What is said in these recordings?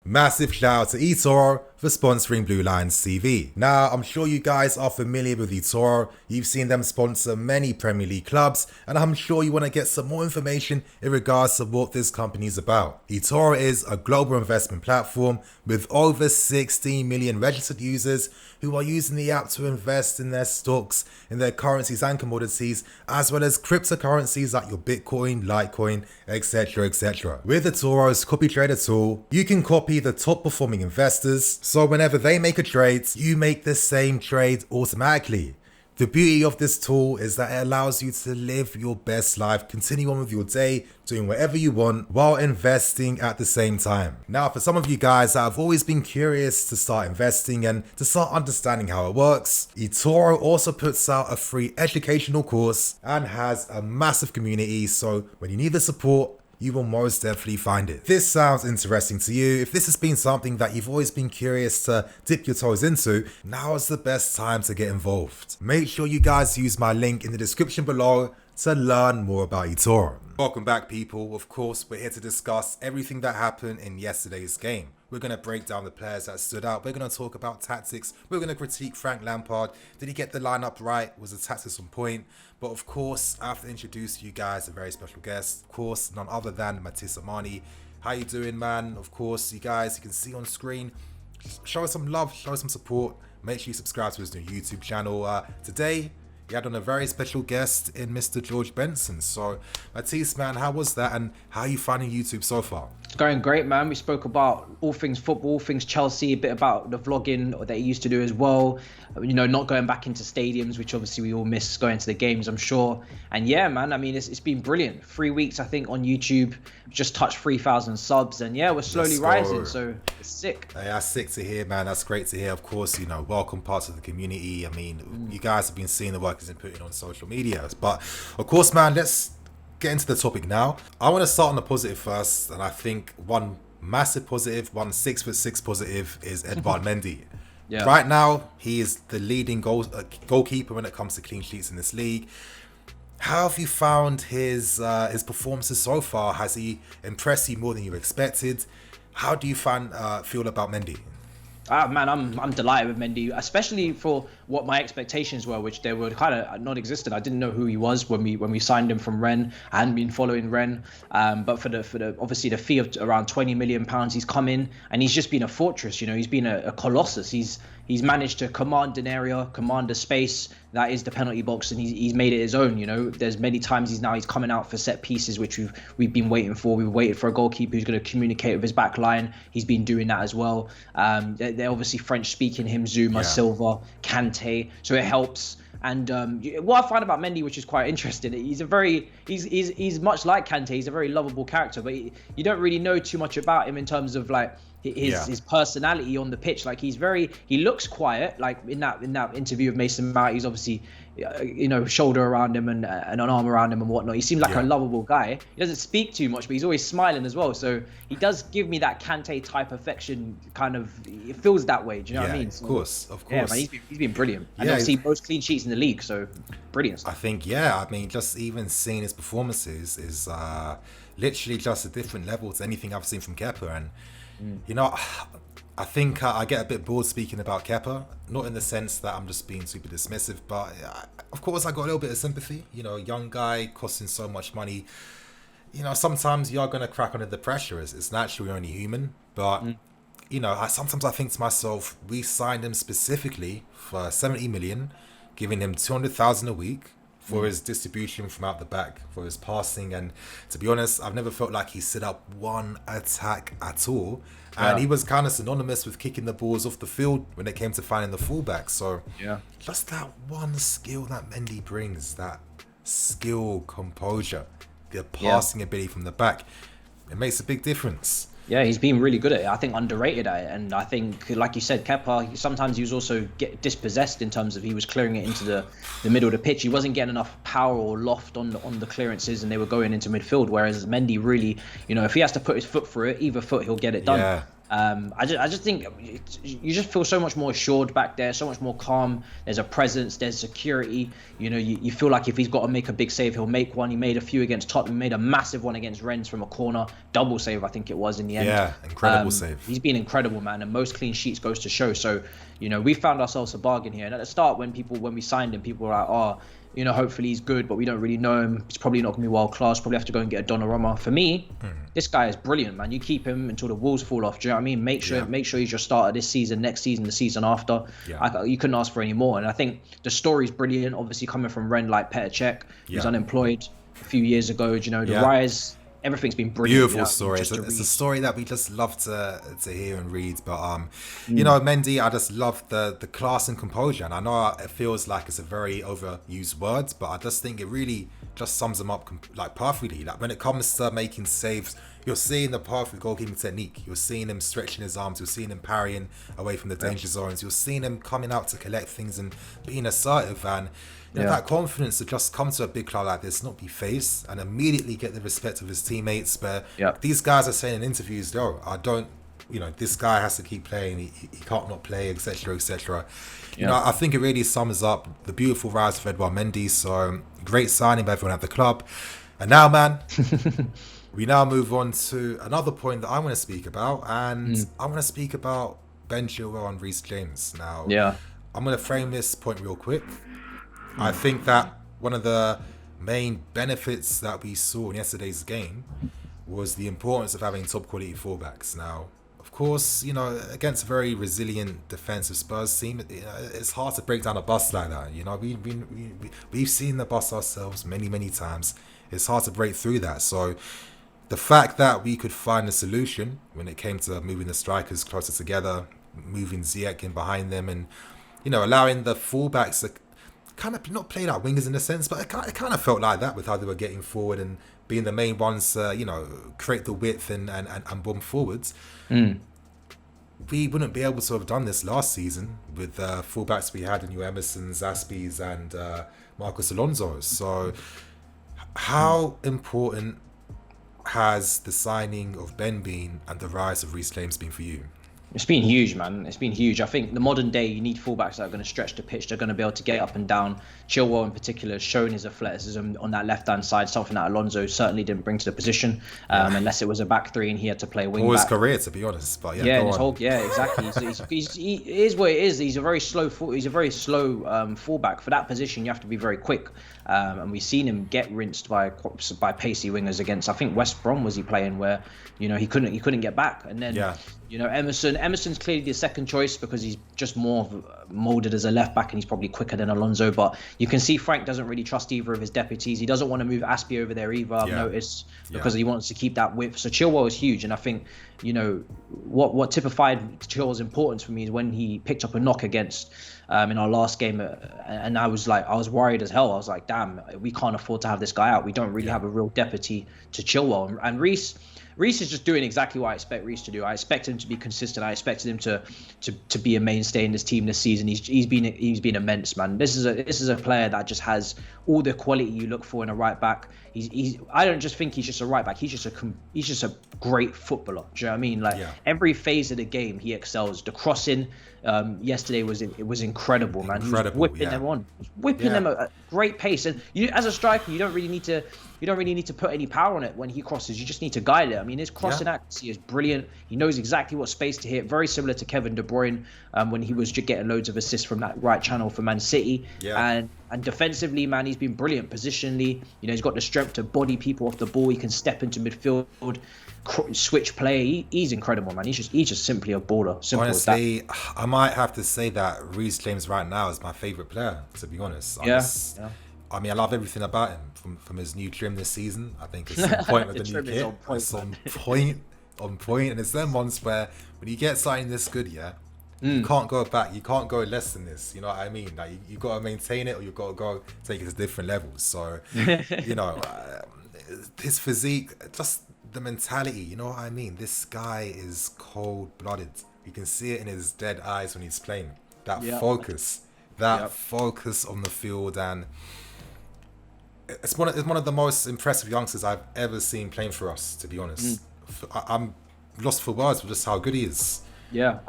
Massive shout out to eToro for sponsoring Blue Lions TV. Now, I'm sure you guys are familiar with eToro. You've seen them sponsor many Premier League clubs, and I'm sure you want to get some more information in regards to what this company is about. eToro is a global investment platform with over 16 million registered users who are using the app to invest in their stocks, in their currencies and commodities, as well as cryptocurrencies like your Bitcoin, Litecoin, etc, etc. With eToro's CopyTrader tool, you can copy the top performing investors, so whenever they make a trade, you make the same trade automatically. The beauty of this tool is that it allows you to live your best life, continue on with your day, doing whatever you want while investing at the same time. Now, for some of you guys that have always been curious to start investing and to start understanding how it works, eToro also puts out a free educational course and has a massive community, so when you need the support, you will most definitely find it. If this sounds interesting to you, if this has been something that you've always been curious to dip your toes into, now is the best time to get involved. Make sure you guys use my link in the description below to learn more about eToro. Welcome back, people. Of course, we're here to discuss everything that happened in yesterday's game. We're going to break down the players that stood out. We're going to talk about tactics. We're going to critique Frank Lampard. Did he get the lineup right? Was the tactics on point? But of course, I have to introduce you guys a very special guest. Of course, none other than Matisse Amani. How you doing, man? Of course, you guys, you can see on screen. Show us some love, show us some support. Make sure you subscribe to his new YouTube channel. Today, he had on a very special guest in Mr. George Benson. So, Matisse, man, how was that? And how are you finding YouTube so far? It's going great, man. We spoke about all things football, all things Chelsea, a bit about the vlogging that he used to do as well. You know, not going back into stadiums, which obviously we all miss going to the games, I'm sure. And yeah, man, I mean, it's been brilliant. 3 weeks, I think, on YouTube, just touched 3,000 subs. And yeah, we're slowly rising, so it's sick. Hey, that's sick to hear, man. That's great to hear. Of course, you know, welcome parts of the community. I mean, you guys have been seeing the work he's been putting on social media. But of course, man, let's get into the topic now. I want to start on the positive first, and I think one massive positive, one 6'6" positive is Edouard Mendy. Yeah. Right now, he is the leading goalkeeper when it comes to clean sheets in this league. How have you found his performances so far? Has he impressed you more than you expected? How do you feel about Mendy? Man, I'm delighted with Mendy, especially for what my expectations were, which they were kind of non-existent. I didn't know who he was when we signed him from Rennes. I hadn't been following Rennes, but for the obviously the fee of around £20 million, he's come in and he's just been a fortress. You know, he's been a colossus. He's managed to command an area, command a space that is the penalty box, and he's made it his own. You know, there's many times he's coming out for set pieces, which we've been waiting for. We've waited for a goalkeeper who's going to communicate with his back line. He's been doing that as well. They're obviously French speaking, him, Zuma, Silva, Kante, so it helps. And what I find about Mendy, which is quite interesting, he's much like Kante. He's a very lovable character, but you don't really know too much about him in terms of like his personality on the pitch. Like he looks quiet. Like in that interview of Mason Mount, he's obviously shoulder around him and an arm around him and whatnot. He seems like a lovable guy. He doesn't speak too much, but he's always smiling as well. So he does give me that Kante type affection. Kind of, it feels that way. Do you know what I mean? So, of course. Yeah, man, he's been brilliant. And obviously most clean sheets in the league, so brilliant stuff. I think, I mean, just even seeing his performances is literally just a different level to anything I've seen from Kepa. And you know, I think I get a bit bored speaking about Kepa, not in the sense that I'm just being super dismissive, but of course I got a little bit of sympathy. You know, young guy costing so much money. You know, sometimes you are going to crack under the pressure. It's natural, you're only human. But, you know, sometimes I think to myself, we signed him specifically for 70 million, giving him 200,000 a week for his distribution from out the back, for his passing. And to be honest, I've never felt like he set up one attack at all. And he was kind of synonymous with kicking the balls off the field when it came to finding the fullback. So just that one skill that Mendy brings, that skill, composure, the passing ability from the back, it makes a big difference. Yeah, he's been really good at it. I think underrated at it. And I think, like you said, Kepa, sometimes he was also dispossessed in terms of he was clearing it into the middle of the pitch. He wasn't getting enough power or loft on the clearances, and they were going into midfield. Whereas Mendy really, you know, if he has to put his foot through it, either foot, he'll get it done. I just think you just feel so much more assured back there, so much more calm. There's a presence, there's security. You feel like if he's got to make a big save, he'll make one. He made a few against Tottenham, made a massive one against Rennes from a corner, double save, I think it was in the end. Yeah, incredible save. He's been incredible, man, and most clean sheets goes to show. So, we found ourselves a bargain here. And at the start, when we signed him, people were like, oh, hopefully he's good, but we don't really know him. He's probably not going to be world class. Probably have to go and get a Donnarumma. For me, this guy is brilliant, man. You keep him until the wheels fall off. Do you know what I mean? Make sure he's your starter this season, next season, the season after. Yeah. You couldn't ask for any more. And I think the story's brilliant. Obviously, coming from Rennes like Petr Cech, who's unemployed a few years ago. The rise. Everything's been brilliant. Beautiful story. It's a story that we just love to hear and read. But Mendy, I just love the class and composure. And I know it feels like it's a very overused word, but I just think it really just sums them up like perfectly. Like when it comes to making saves, you're seeing the perfect goalkeeping technique. You're seeing him stretching his arms. You're seeing him parrying away from the danger zones. You're seeing him coming out to collect things and being assertive. And that confidence to just come to a big club like this, not be faced, and immediately get the respect of his teammates. But these guys are saying in interviews, this guy has to keep playing. He can't not play, etc., etc. I think it really sums up the beautiful rise of Edouard Mendy. So great signing by everyone at the club. And now, man, we now move on to another point that I want to speak about, and I want to speak about Ben Chilwell and REECE James. Now, I'm going to frame this point real quick. I think that one of the main benefits that we saw in yesterday's game was the importance of having top quality fullbacks. Now, of course, against a very resilient defensive Spurs team, it's hard to break down a bus like that. We've seen the bus ourselves many times. It's hard to break through that. So the fact that we could find a solution when it came to moving the strikers closer together, moving Ziyech in behind them, and allowing the fullbacks to kind of not play like wingers in a sense, but it kind of felt like that with how they were getting forward and being the main ones, create the width and bomb forwards. We wouldn't be able to have done this last season with the fullbacks we had in your Emersons, Aspies, and Marcos Alonso. So, how important has the signing of Ben been and the rise of REECE James been for you? It's been huge, man. It's been huge. I think the modern day, you need fullbacks that are going to stretch the pitch. They're going to be able to get up and down. Chilwell in particular has shown his athleticism on that left-hand side, something that Alonso certainly didn't bring to the position, unless it was a back three and he had to play wing back. All his career, to be honest. But exactly. It is what it is. He's a very slow fullback. For that position, you have to be very quick. And we've seen him get rinsed by pacey wingers against, I think, West Brom was he playing, where he couldn't get back. And then Emerson's clearly the second choice because he's just more molded as a left back and he's probably quicker than Alonso. But you can see Frank doesn't really trust either of his deputies. He doesn't want to move Aspie over there either, I've noticed, because he wants to keep that width. So Chilwell is huge, and I think what typified Chilwell's importance for me is when he picked up a knock against in our last game, and I was worried as hell. I was like, damn, we can't afford to have this guy out. We don't really have a real deputy to Chilwell. And REECE is just doing exactly what I expect REECE to do. I expect him to be consistent. I expected him to be a mainstay in this team this season. He's been immense, man. This is a player that just has all the quality you look for in a right back. I don't just think he's just a right back. He's just a great footballer. Do you know what I mean? Every phase of the game he excels. The crossing yesterday was incredible, man. He was whipping them on, them at a great pace. And as a striker, you don't really need to put any power on it when he crosses. You just need to guide it. I mean, his crossing accuracy is brilliant. He knows exactly what space to hit. Very similar to Kevin De Bruyne when he was just getting loads of assists from that right channel for Man City. And defensively, man, he's been brilliant. Positionally, he's got the strength to body people off the ball. He can step into midfield, switch play. He's incredible, man. He's just simply a baller. Simple. Honestly, I might have to say that REECE James right now is my favourite player, to be honest. I mean, I love everything about him from his new trim this season. I think it's on point with the new kit. It's on point. And it's them ones where when you get something this good, you can't go back. You can't go less than this. You know what I mean? Like you've got to maintain it, or you've got to go take it to different levels. So, his physique, just the mentality. You know what I mean? This guy is cold-blooded. You can see it in his dead eyes when he's playing. That focus on the field, and it's one of the most impressive youngsters I've ever seen playing for us. To be honest, I'm lost for words with just how good he is. Yeah,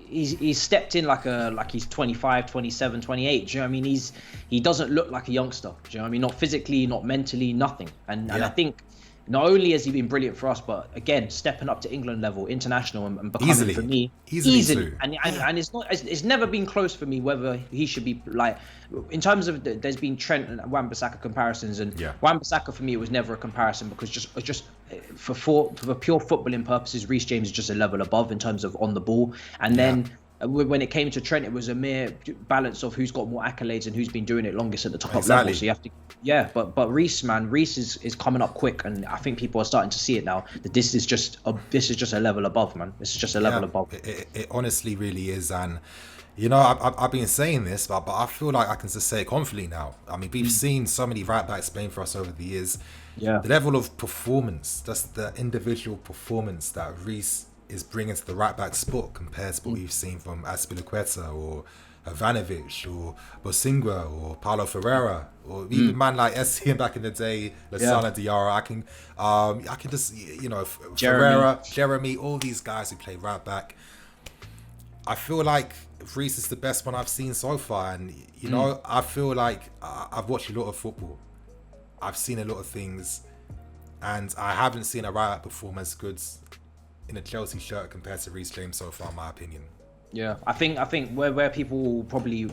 he's stepped in like he's 25, 27, 28. Do you know what I mean? He doesn't look like a youngster. Do you know what I mean? Not physically, not mentally, nothing. And I think not only has he been brilliant for us, but again, stepping up to England level, international, and becoming for me easily. And it's never been close for me whether he should be like, in terms of there's been Trent and Wan-Bissaka comparisons, and Wan-Bissaka for me it was never a comparison, because just for pure footballing purposes, Reece James is just a level above in terms of on the ball. And then when it came to Trent, it was a mere balance of who's got more accolades and who's been doing it longest at the top level. So you have to, but Reece is coming up quick, and I think people are starting to see it now that this is just a level above, man. This is just a level above. It honestly really is. And you know, I've been saying this, but I feel like I can just say it confidently now. I mean, we've seen so many right backs playing for us over the years. The level of performance, just the individual performance that Reece is bringing to the right back spot compared to what we've seen from Azpilicueta or Ivanovic or Bosingwa or Paulo Ferreira or even man like SCM back in the day, Lasana Diarra. I can just, you know, Ferreira, Jeremy, all these guys who play right back. I feel like Reece is the best one I've seen so far, and you know, I feel like I've watched a lot of football. I've seen a lot of things, and I haven't seen a right back perform as good in a Chelsea shirt compared to Reece James so far, in my opinion. Yeah, I think where people will probably,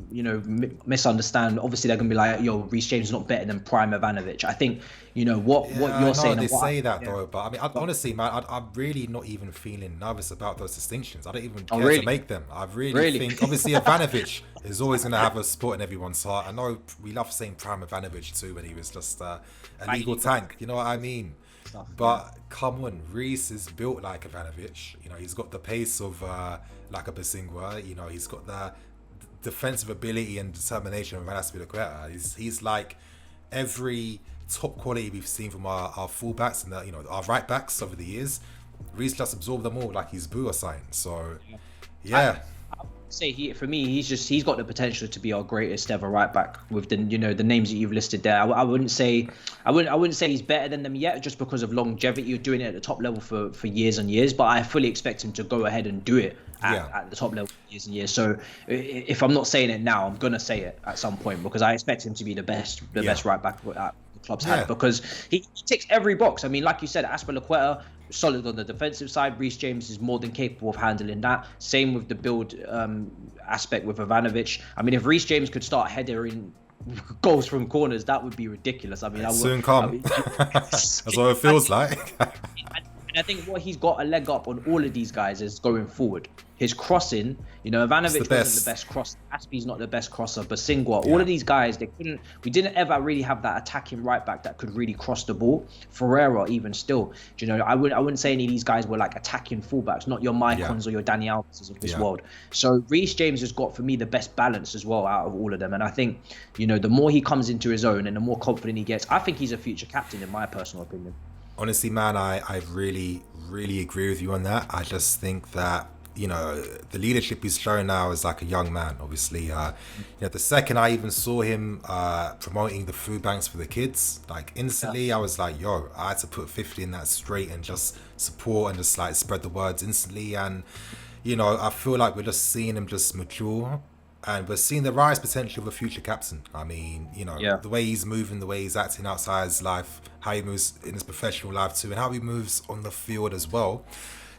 you know, misunderstand. Obviously, they're gonna be like, "Yo, Reece James is not better than Prime Ivanovic." I think, you know, what you're saying. They say that though, but I mean, honestly, man, I'm really not even feeling nervous about those distinctions. I don't even care to make them. I really think, obviously, Ivanovic is always gonna have a spot in everyone's heart. I know we love saying Prime Ivanovic too when he was just a legal tank. You know what I mean? But come on, Reece is built like Ivanovic. You know, he's got the pace of like a Bosingwa. You know, he's got the defensive ability and determination of Azpilicueta. He's like every top quality we've seen from our fullbacks and our right backs over the years. Reece just absorbed them all like he's Boo or something. So yeah. I would say he's got the potential to be our greatest ever right back with the names that you've listed there. I wouldn't say he's better than them yet, just because of longevity. You're doing it at the top level for years and years, but I fully expect him to go ahead and do it at the top level for years and years. So if I'm not saying it now, I'm gonna say it at some point, because I expect him to be the best right back the club's had, because he ticks every box. I mean, like you said, Azpilicueta, solid on the defensive side. Reece James is more than capable of handling that. Same with the build aspect with Ivanovic. I mean, if Reece James could start headering goals from corners, that would be ridiculous. I mean, soon come. That's what it feels like. And I think what he's got a leg up on all of these guys is going forward. His crossing, Ivanovic wasn't the best crosser. Aspi's not the best crosser. Bosingwa, all of these guys, we didn't ever really have that attacking right back that could really cross the ball. Ferreira, even still, I wouldn't say any of these guys were like attacking fullbacks, not your Maicons or your Dani Alves of this world. So Reece James has got, for me, the best balance as well out of all of them. And I think, the more he comes into his own and the more confident he gets, I think he's a future captain, in my personal opinion. Honestly, man, I really, really agree with you on that. I just think that, the leadership he's showing now is like a young man, obviously. The second I even saw him promoting the food banks for the kids, like instantly I was like, yo, I had to put 50 in that straight and just support and just like spread the words instantly. And, I feel like we're just seeing him just mature. And we're seeing the rise potential of a future captain. I mean, the way he's moving, the way he's acting outside his life, how he moves in his professional life too, and how he moves on the field as well.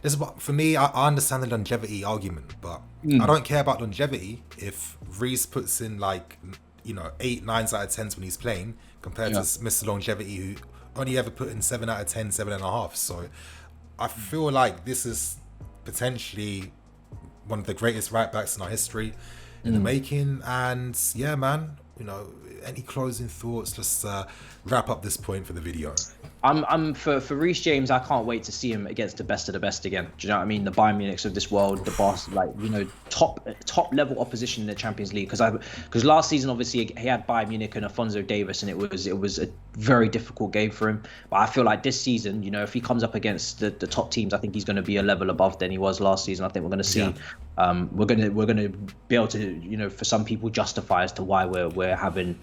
This is what, for me, I understand the longevity argument, but I don't care about longevity if Reece puts in 8, 9 out of 10s when he's playing, compared to Mr. Longevity, who only ever put in 7 out of 10, 7.5. So I feel like this is potentially one of the greatest right backs in our history in the making. And yeah, man, any closing thoughts? Just wrap up this point for the video. I'm for Reece James. I can't wait to see him against the best of the best again. Do you know what I mean? The Bayern Munichs of this world, the boss, top level opposition in the Champions League. Because last season, obviously, he had Bayern Munich and Alphonso Davies, and it was a very difficult game for him. But I feel like this season, if he comes up against the top teams, I think he's going to be a level above than he was last season. I think we're going to see. We're going to be able to, for some people, justify as to why we're having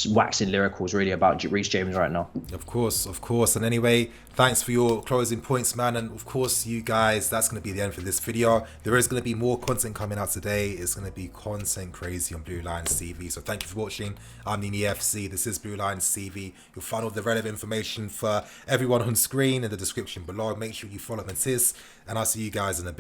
waxing lyricals really about Reece James right now. Of course, of course. And anyway, thanks for your closing points, man. And of course, you guys, that's going to be the end for this video. There is going to be more content coming out today. It's going to be content crazy on Blue Lions TV. So thank you for watching. I'm the EFC. This is Blue Lions TV. You'll find all the relevant information for everyone on screen in the description below. Make sure you follow Matisse, and I'll see you guys in a bit.